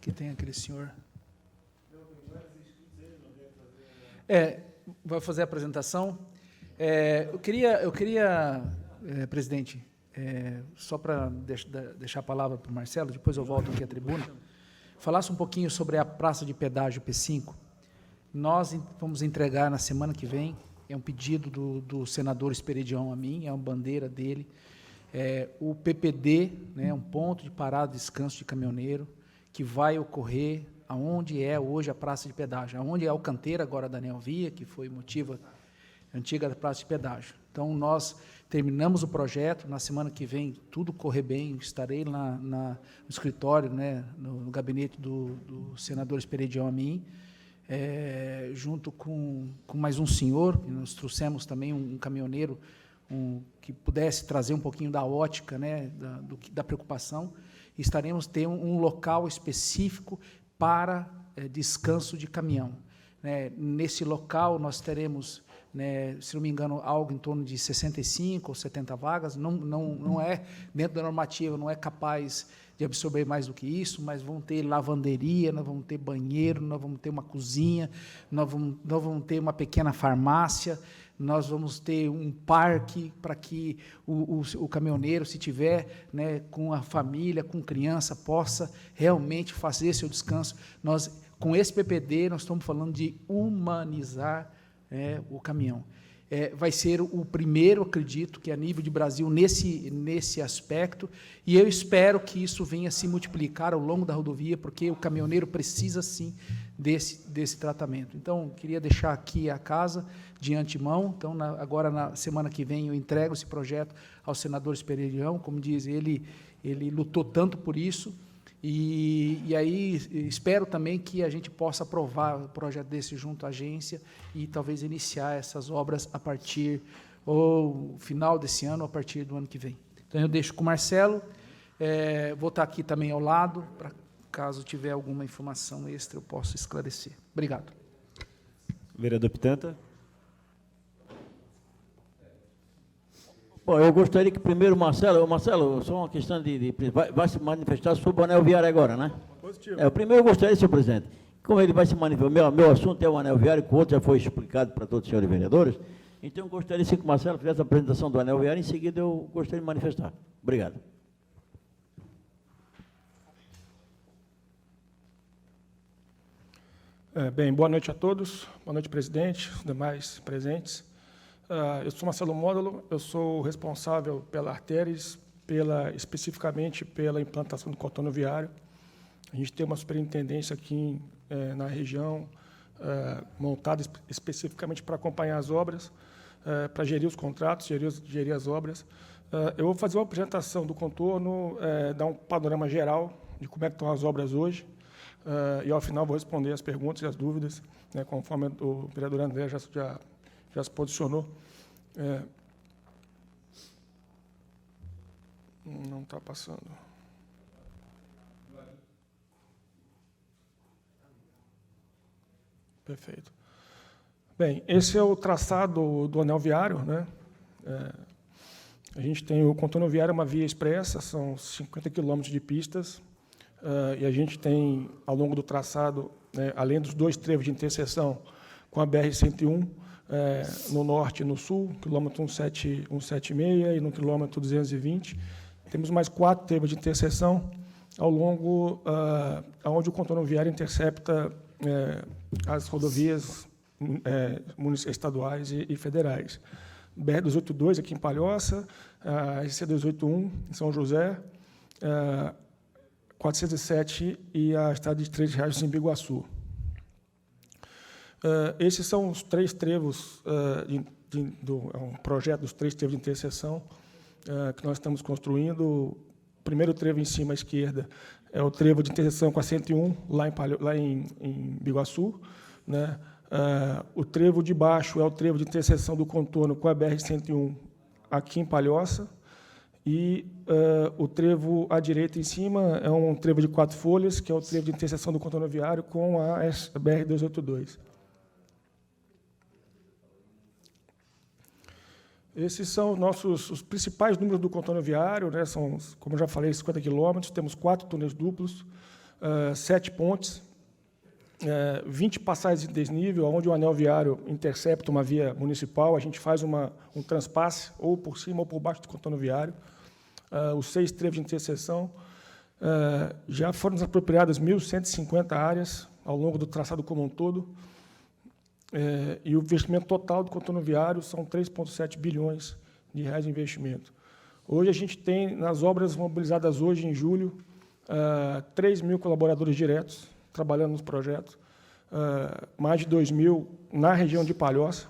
Acho que tem aquele senhor. Vai fazer a apresentação. Eu queria, presidente, só para deixar a palavra para o Marcelo, depois eu volto aqui à tribuna, falasse um pouquinho sobre a praça de pedágio P5. Nós vamos entregar na semana que vem, é um pedido do senador Esperidião a mim, é uma bandeira dele, o PPD, né, um ponto de parada e descanso de caminhoneiro, que vai ocorrer aonde é hoje a praça de pedágio, aonde é a Alcanteira, agora da Anel Via, que foi motiva antiga da praça de pedágio. Então, nós terminamos o projeto, na semana que vem, tudo correr bem, estarei lá no escritório, né, no gabinete do senador Esperidião a mim, junto com mais um senhor, e nós trouxemos também um caminhoneiro que pudesse trazer um pouquinho da ótica, né, da preocupação, e estaremos tendo um local específico para descanso de caminhão. Nesse local, nós teremos, se não me engano, algo em torno de 65 ou 70 vagas, não é, dentro da normativa, não é capaz de absorver mais do que isso, mas vão ter lavanderia, nós vamos ter banheiro, nós vamos ter uma cozinha, nós vamos ter uma pequena farmácia, nós vamos ter um parque para que o caminhoneiro, se tiver, né, com a família, com criança, possa realmente fazer seu descanso. Nós, com esse PPD, nós estamos falando de humanizar o caminhão. Vai ser o primeiro, acredito, que a nível de Brasil, nesse aspecto, e eu espero que isso venha se multiplicar ao longo da rodovia, porque o caminhoneiro precisa, sim, desse tratamento. Então, queria deixar aqui a casa de antemão. Então, agora, na semana que vem, eu entrego esse projeto ao senador Esperidião. Como diz, ele lutou tanto por isso, e aí espero também que a gente possa aprovar um projeto desse junto à agência e talvez iniciar essas obras a partir, ou final desse ano, ou a partir do ano que vem. Então, eu deixo com o Marcelo, vou estar aqui também ao lado, para caso tiver alguma informação extra, eu possa esclarecer. Obrigado. Vereador Pitanta. Bom, eu gostaria que primeiro, Marcelo, só uma questão vai se manifestar sobre o anel viário agora, né? Positivo. Primeiro eu gostaria, senhor presidente, como ele vai se manifestar, meu assunto é o anel viário, que o outro já foi explicado para todos os senhores vereadores, então eu gostaria que o Marcelo fizesse a apresentação do anel viário, em seguida eu gostaria de manifestar. Obrigado. Bem, boa noite a todos, boa noite, presidente, os demais presentes. Eu sou Marcelo Módulo, eu sou responsável pela Arteres, especificamente pela implantação do contorno viário. A gente tem uma superintendência aqui na região, montada especificamente para acompanhar as obras, para gerir os contratos, gerir as obras. Eu vou fazer uma apresentação do contorno, dar um panorama geral de como é que estão as obras hoje, e, ao final, vou responder as perguntas e as dúvidas, né, conforme o vereador André já se posicionou. Não está passando. Perfeito. Bem, esse é o traçado do anel viário, né? A gente tem o contorno viário, uma via expressa, são 50 quilômetros de pistas, e a gente tem, ao longo do traçado, né, além dos 2 trevos de interseção com a BR-101, no norte e no sul, quilômetro 176 e no quilômetro 220. Temos mais 4 trevos de interseção ao longo, onde o contorno viário intercepta as rodovias estaduais e federais. BR-282 aqui em Palhoça, a RC-281 em São José, 407 e a estrada de Três Riachos em Biguaçu. Esses são os 3 trevos, um projeto dos 3 trevos de interseção que nós estamos construindo. O primeiro trevo em cima à esquerda é o trevo de interseção com a 101, lá em Biguaçu, né? O trevo de baixo é o trevo de interseção do contorno com a BR-101 aqui em Palhoça, e o trevo à direita em cima é um trevo de 4 folhas, que é o trevo de interseção do contorno viário com a BR-282. Esses são os principais números do contorno viário, né? São, como eu já falei, 50 quilômetros, temos 4 túneis duplos, 7 pontes, 20 passagens de desnível, onde o anel viário intercepta uma via municipal, a gente faz um transpasse, ou por cima ou por baixo do contorno viário, os 6 trevos de interseção. Já foram desapropriadas 1.150 áreas ao longo do traçado como um todo, e o investimento total do contorno viário são 3,7 bilhões de reais de investimento. Hoje, a gente tem, nas obras mobilizadas hoje, em julho, 3.000 colaboradores diretos trabalhando nos projetos, mais de 2.000 na região de Palhoça,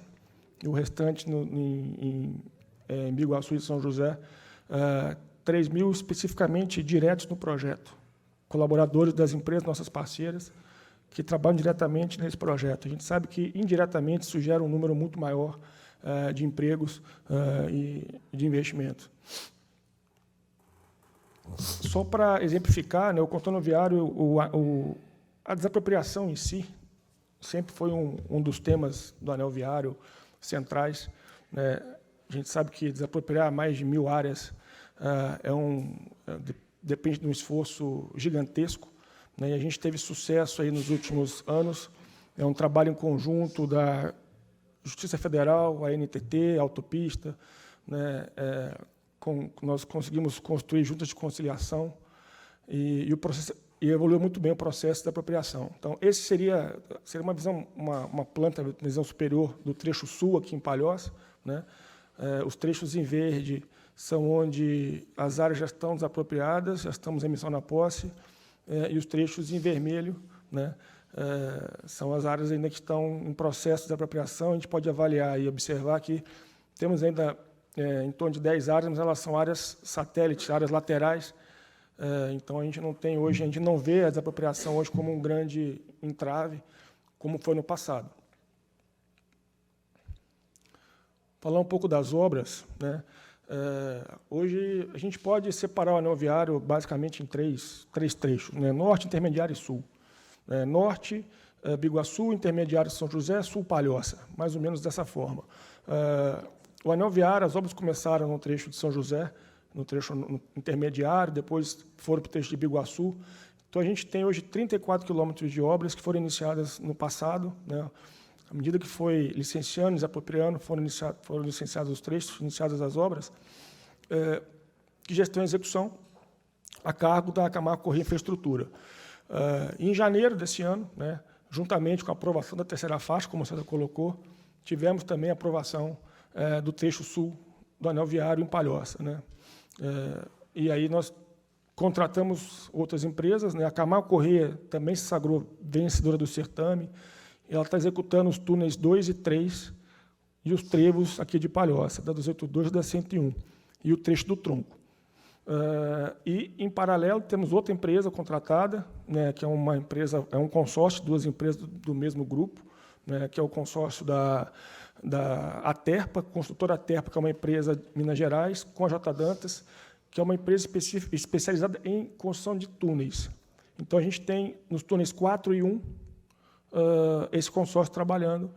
e o restante em Biguaçu e São José, 3.000 especificamente diretos no projeto, colaboradores das empresas, nossas parceiras, que trabalham diretamente nesse projeto. A gente sabe que, indiretamente, isso gera um número muito maior de empregos e de investimento. Só para exemplificar, né, o contorno viário, a desapropriação em si, sempre foi um dos temas do anel viário centrais, né? A gente sabe que desapropriar mais de 1.000 áreas depende de um esforço gigantesco, né? E a gente teve sucesso aí nos últimos anos. É um trabalho em conjunto da Justiça Federal, a NTT, a Autopista, né? Nós conseguimos construir juntas de conciliação e o processo, e evoluiu muito bem o processo da apropriação. Então, esse seria uma visão, uma planta, visão superior do trecho sul aqui em Palhoça, né? Os trechos em verde são onde as áreas já estão desapropriadas, já estamos em emissão na posse, e os trechos em vermelho, né, são as áreas ainda que estão em processo de apropriação. A gente pode avaliar e observar que temos ainda em torno de 10 áreas, mas elas são áreas satélites, áreas laterais. Então, a gente não tem hoje, a gente não vê a desapropriação hoje como um grande entrave, como foi no passado. Falar um pouco das obras, né? Hoje, a gente pode separar o anel viário basicamente em três trechos, né? Norte, intermediário e sul. Norte, Biguaçu, intermediário São José, sul Palhoça, mais ou menos dessa forma. O anel viário, as obras começaram no trecho de São José, no trecho intermediário, depois foram para o trecho de Biguaçu. Então, a gente tem hoje 34 quilômetros de obras que foram iniciadas no passado, né? À medida que foi licenciando, desapropriando, foram licenciados os trechos, iniciadas as obras, de gestão e execução, a cargo da Camargo Corrêa Infraestrutura. Em janeiro desse ano, né, juntamente com a aprovação da terceira faixa, como você colocou, tivemos também a aprovação do trecho sul do anel viário em Palhoça, né? E aí nós contratamos outras empresas, né? A Camargo Corrêa também se sagrou vencedora do certame. Ela está executando os túneis 2 e 3 e os trevos aqui de Palhoça, da 282 e da 101, e o trecho do tronco. E, em paralelo, temos outra empresa contratada, né, que é uma empresa, é um consórcio, 2 empresas do mesmo grupo, né, que é o consórcio da Aterpa, construtora Aterpa, que é uma empresa de Minas Gerais, com a J. Dantas, que é uma empresa especializada em construção de túneis. Então, a gente tem, nos túneis 4 e 1, esse consórcio trabalhando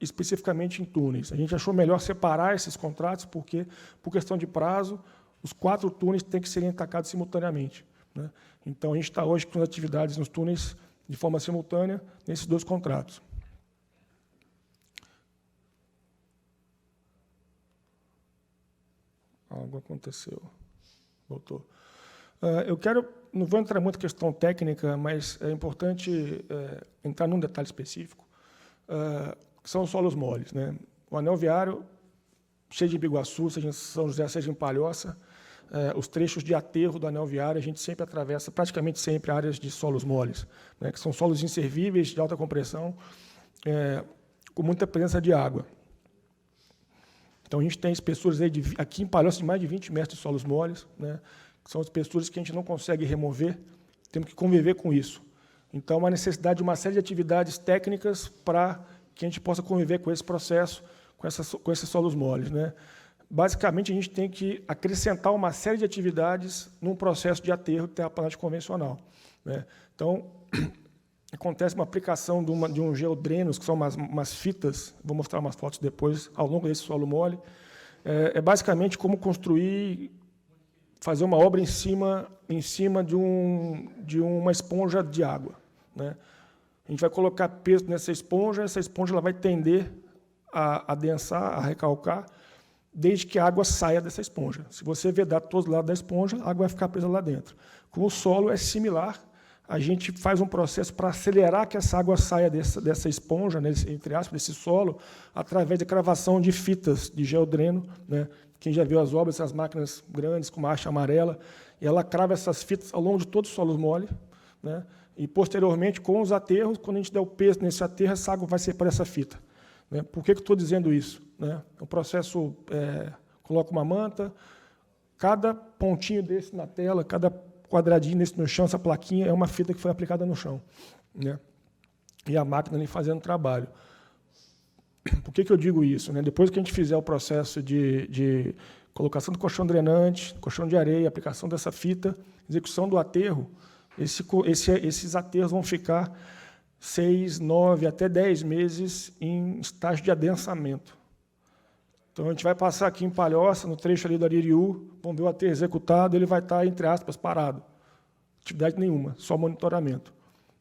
especificamente em túneis. A gente achou melhor separar esses contratos, porque, por questão de prazo, os 4 túneis têm que serem atacados simultaneamente, né? Então, a gente está hoje com as atividades nos túneis de forma simultânea nesses 2 contratos. Algo aconteceu. Voltou. Não vou entrar muito em questão técnica, mas é importante entrar num detalhe específico, que são os solos moles, né? O anel viário, seja em Biguaçu, seja em São José, seja em Palhoça, os trechos de aterro do anel viário, a gente sempre atravessa, praticamente sempre, áreas de solos moles, né, que são solos inservíveis, de alta compressão, com muita presença de água. Então, a gente tem espessuras aí aqui em Palhoça de mais de 20 metros de solos moles, né, que são espessuras que a gente não consegue remover, temos que conviver com isso. Então, há uma necessidade de uma série de atividades técnicas para que a gente possa conviver com esse processo, com esses solos moles, né? Basicamente, a gente tem que acrescentar uma série de atividades num processo de aterro terraplanagem convencional, né? Então, acontece uma aplicação de um geodrenos, que são umas fitas, vou mostrar umas fotos depois, ao longo desse solo mole. É basicamente como construir fazer uma obra em cima de uma esponja de água, né? A gente vai colocar peso nessa esponja, essa esponja ela vai tender a adensar, a recalcar, desde que a água saia dessa esponja. Se você vedar todos os lados da esponja, a água vai ficar presa lá dentro. Com o solo é similar, a gente faz um processo para acelerar que essa água saia dessa esponja, né, entre aspas, desse solo, através de cravação de fitas de geodreno, né? Quem já viu as obras, essas máquinas grandes com marcha amarela, e ela crava essas fitas ao longo de todo o solo mole, né? E, posteriormente, com os aterros, quando a gente der o peso nesse aterro, essa água vai ser para essa fita, né? Por que estou dizendo isso, né? O processo coloca uma manta, cada pontinho desse na tela, cada quadradinho desse no chão, essa plaquinha, é uma fita que foi aplicada no chão, né? E a máquina ali fazendo o trabalho. Por que eu digo isso, né? Depois que a gente fizer o processo de colocação do colchão drenante, colchão de areia, aplicação dessa fita, execução do aterro, esses aterros vão ficar 6, 9, até 10 meses em estágio de adensamento. Então, a gente vai passar aqui em Palhoça, no trecho ali do Aririú, vamos ver o aterro executado, ele vai estar, entre aspas, parado. Atividade nenhuma, só monitoramento.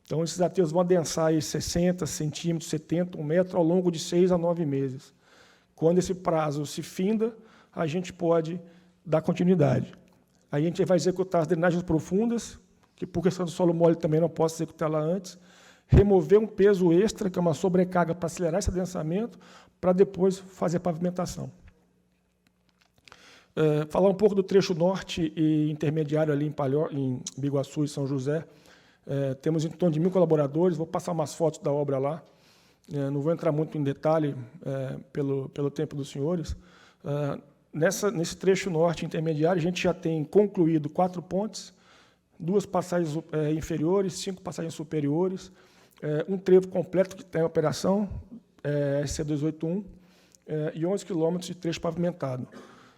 Então, esses aterros vão adensar aí 60 centímetros, 70, 1 metro, ao longo de 6 a 9 meses. Quando esse prazo se finda, a gente pode dar continuidade. Aí a gente vai executar as drenagens profundas, que por questão do solo mole também não posso executar lá antes, remover um peso extra, que é uma sobrecarga para acelerar esse adensamento, para depois fazer a pavimentação. Falar um pouco do trecho norte e intermediário ali em Biguaçu e São José. Temos em torno de 1.000 colaboradores, vou passar umas fotos da obra lá, não vou entrar muito em detalhe pelo tempo dos senhores. Nesse trecho norte intermediário, a gente já tem concluído 4 pontes, 2 passagens inferiores, 5 passagens superiores, um trevo completo que está em operação, SC281, e 11 quilômetros de trecho pavimentado.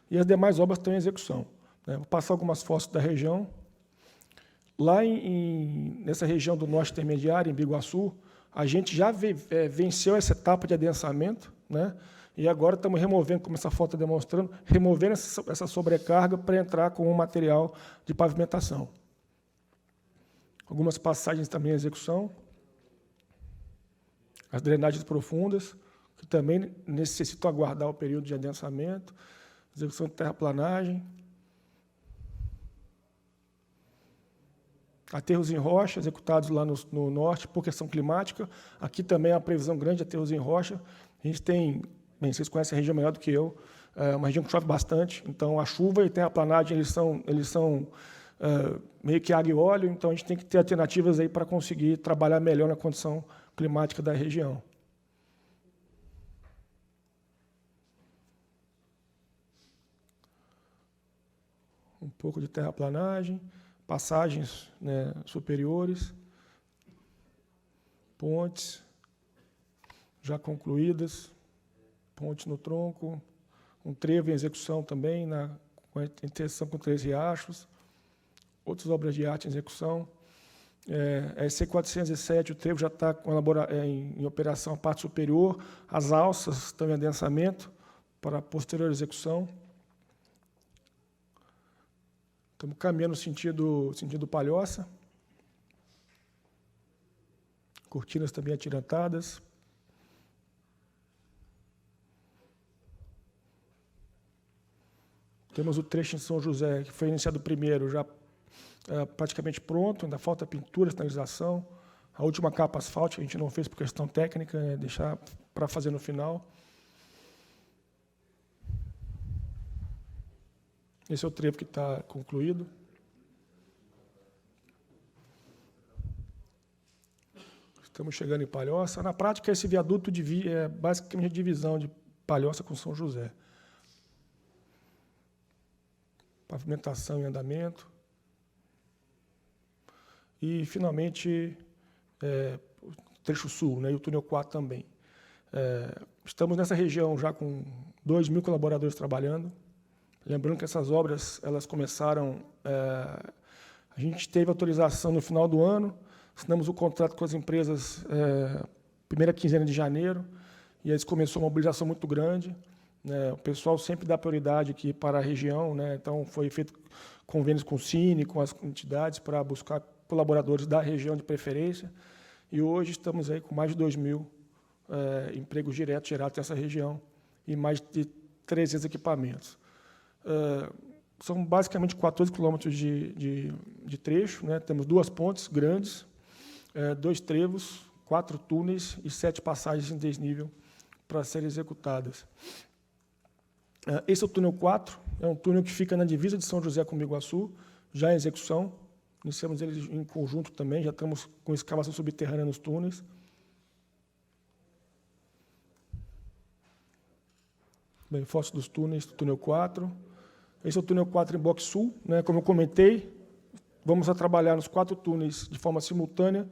E as demais obras estão em execução. Vou passar algumas fotos da região. Lá nessa região do norte intermediário, em Biguaçu, a gente já venceu essa etapa de adensamento, né? E agora estamos removendo, como essa foto está demonstrando, removendo essa sobrecarga para entrar com o material de pavimentação. Algumas passagens também em execução. As drenagens profundas, que também necessitam aguardar o período de adensamento. Execução de terraplanagem. Aterros em rocha, executados lá no norte, por questão climática. Aqui também há uma previsão grande de aterros em rocha. A gente tem, bem, vocês conhecem a região melhor do que eu, uma região que chove bastante, então a chuva e terraplanagem eles são meio que água e óleo, então a gente tem que ter alternativas aí para conseguir trabalhar melhor na condição climática da região. Um pouco de terraplanagem. Passagens, né, superiores, pontes já concluídas, ponte no tronco, um trevo em execução também, com a interseção com 3 riachos, outras obras de arte em execução. A EC407, o trevo já está em operação a parte superior, as alças estão em adensamento para a posterior execução. Estamos caminhando no sentido Palhoça. Cortinas também atirantadas. Temos o trecho em São José, que foi iniciado primeiro, já praticamente pronto, ainda falta pintura, sinalização. A última capa asfáltica a gente não fez por questão técnica, deixar para fazer no final. Esse é o trevo que está concluído. Estamos chegando em Palhoça. Na prática, esse viaduto é basicamente a divisão de Palhoça com São José. Pavimentação em andamento. E, finalmente, o trecho sul, né, e o túnel 4 também. Estamos nessa região já com 2.000 colaboradores trabalhando. Lembrando que essas obras elas começaram... a gente teve autorização no final do ano, assinamos o contrato com as empresas primeira quinzena de janeiro, e aí começou uma mobilização muito grande, né? O pessoal sempre dá prioridade aqui para a região, né? Então, foi feito convênios com o Cine, com as entidades, para buscar colaboradores da região de preferência. E hoje estamos aí com mais de 2.000 empregos diretos gerados nessa região e mais de 300 equipamentos. São basicamente 14 quilômetros de trecho, né? Temos 2 pontes grandes, 2 trevos, 4 túneis e 7 passagens em desnível para serem executadas. Esse é o túnel 4, é um túnel que fica na divisa de São José com Biguaçu, já em execução. Iniciamos ele em conjunto também, já estamos com escavação subterrânea nos túneis. Bem, foto dos túneis, túnel 4. Esse é o túnel 4 em Box Sul, né? Como eu comentei, vamos trabalhar nos 4 túneis de forma simultânea,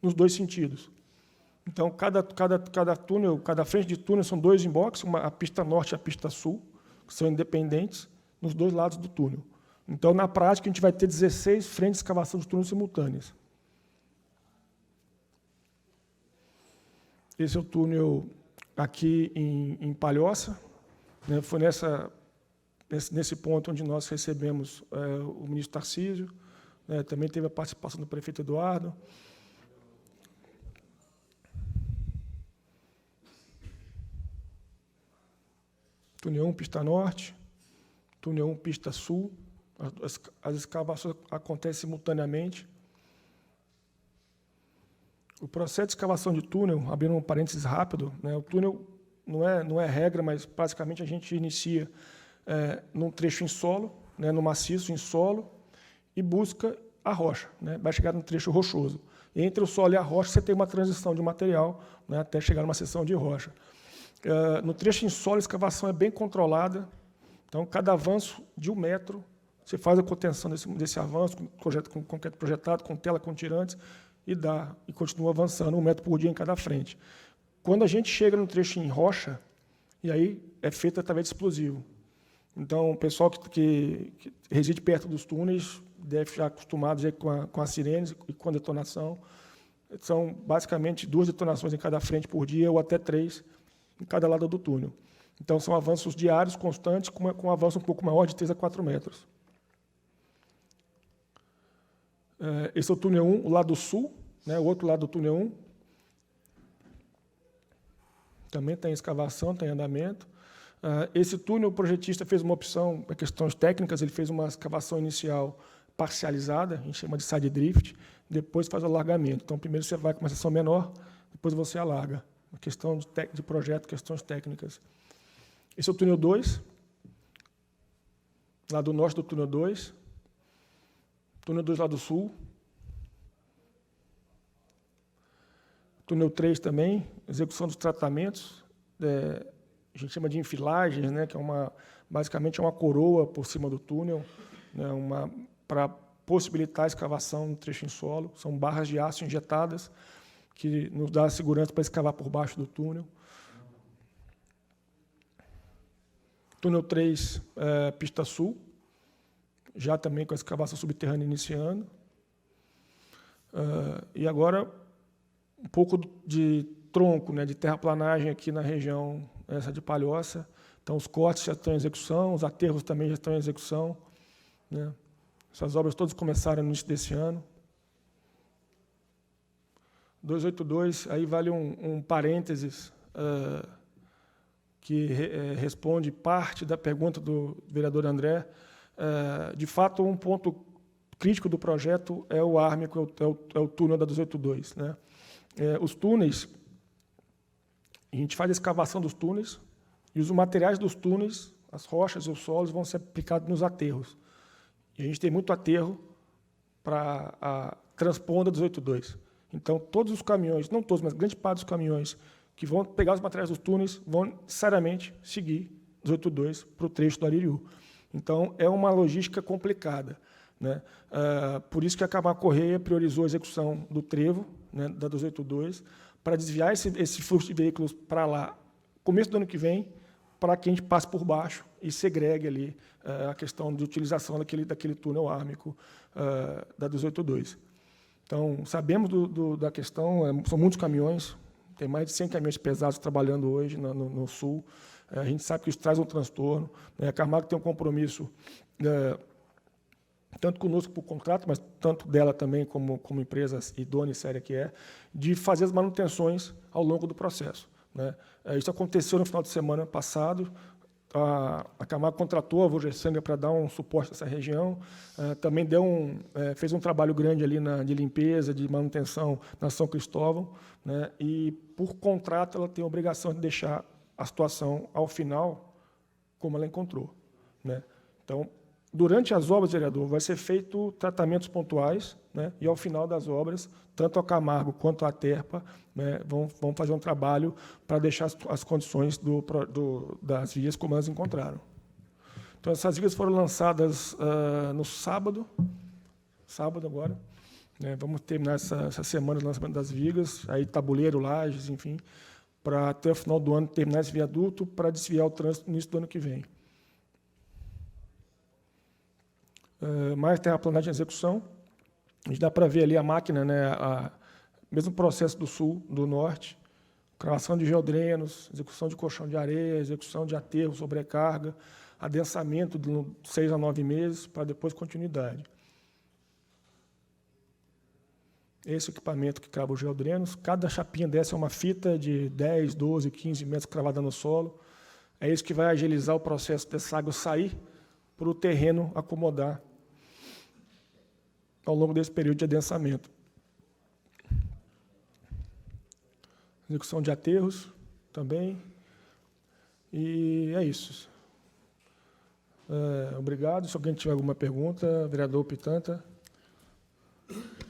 nos 2 sentidos. Então, cada túnel, cada frente de túnel são 2 inbox, a pista norte e a pista sul, que são independentes, nos 2 lados do túnel. Então, na prática, a gente vai ter 16 frentes de escavação de túnel simultâneas. Esse é o túnel aqui em Palhoça, né? Foi nesse ponto onde nós recebemos o ministro Tarcísio, né? Também teve a participação do prefeito Eduardo. Túnel 1, pista norte, túnel 1, pista sul. As escavações acontecem simultaneamente. O processo de escavação de túnel, abrindo um parênteses rápido, né? O túnel não é regra, mas basicamente a gente inicia num trecho em solo, né? No maciço em solo, e busca a rocha, né? Vai chegar num trecho rochoso. E entre o solo e a rocha você tem uma transição de material, né? Até chegar numa seção de rocha. No trecho em solo, a escavação é bem controlada. Então, cada avanço de 1 metro, você faz a contenção desse avanço, com concreto projetado, com tela, com tirantes, e continua avançando 1 metro por dia em cada frente. Quando a gente chega no trecho em rocha, e aí é feito através de explosivo. Então, o pessoal que reside perto dos túneis deve estar acostumado já com as sirenes e com a detonação. São basicamente 2 detonações em cada frente por dia, ou até 3 em cada lado do túnel. Então, são avanços diários, constantes, com um avanço um pouco maior, de 3 a 4 metros. Esse é o túnel 1, o lado sul, né, o outro lado do túnel 1. Também tem escavação, tem andamento. Esse túnel, o projetista fez uma opção, por questões técnicas, ele fez uma escavação inicial parcializada, a gente chama de side drift, depois faz o alargamento. Então, primeiro você vai com uma seção menor, depois você alarga. Uma questão de projeto, questões técnicas. Esse é o túnel 2, lado norte do túnel 2. Túnel 2, lado sul. Túnel 3 também, execução dos tratamentos. A gente chama de enfilagens, né, que basicamente é uma coroa por cima do túnel, né, para possibilitar a escavação no trecho em solo. São barras de aço injetadas, que nos dá segurança para escavar por baixo do túnel. Túnel 3, pista sul, já também com a escavação subterrânea iniciando. E agora, um pouco de tronco, né, de terraplanagem aqui na região essa de Palhoça. Então, os cortes já estão em execução, os aterros também já estão em execução, né? Essas obras todas começaram no início desse ano. 282, aí vale um parênteses que responde parte da pergunta do vereador André. De fato, um ponto crítico do projeto é o ármico, é o túnel da 282, né? Os túneis, a gente faz a escavação dos túneis e os materiais dos túneis, as rochas e os solos, vão ser aplicados nos aterros. E a gente tem muito aterro para a transponda 282. Então, todos os caminhões, não todos, mas grande parte dos caminhões que vão pegar os materiais dos túneis vão necessariamente seguir 282 para o trecho do Aririu. Então, é uma logística complicada, né? Por isso que a Camargo Correia priorizou a execução do trevo, né, da 282, para desviar esse fluxo de veículos para lá, começo do ano que vem, para que a gente passe por baixo e segregue ali a questão de utilização daquele túnel ármico da 282. Então, sabemos da questão, são muitos caminhões, tem mais de 100 caminhões pesados trabalhando hoje no sul, A gente sabe que isso traz um transtorno, né? A Camargo tem um compromisso, tanto conosco por contrato, mas tanto dela também como empresa idônea e séria que é, de fazer as manutenções ao longo do processo, né? Isso aconteceu no final de semana passado. A Camargo contratou a Vogesanga para dar um suporte a essa região, também fez um trabalho grande ali de limpeza, de manutenção na São Cristóvão, né? E, por contrato, ela tem a obrigação de deixar a situação, ao final, como ela encontrou, né? Então, durante as obras, vereador, vai ser feito tratamentos pontuais, né? E, ao final das obras, tanto a Camargo quanto a Terpa, né, vão fazer um trabalho para deixar as condições das vias como elas encontraram. Então, essas vias foram lançadas no sábado agora, né? Vamos terminar essa semana o lançamento das vigas, aí tabuleiro, lajes, enfim, para até o final do ano terminar esse viaduto para desviar o trânsito no início do ano que vem. Mais terraplanagem em execução. A gente dá para ver ali a máquina, né, mesmo processo do sul, do norte, cravação de geodrenos, execução de colchão de areia, execução de aterro, sobrecarga, adensamento de 6 a 9 meses, para depois continuidade. Esse equipamento que crava os geodrenos, cada chapinha dessa é uma fita de 10, 12, 15 metros cravada no solo. É isso que vai agilizar o processo dessa água sair para o terreno acomodar ao longo desse período de adensamento. Execução de aterros também. E é isso. Obrigado. Se alguém tiver alguma pergunta, vereador Pitanta.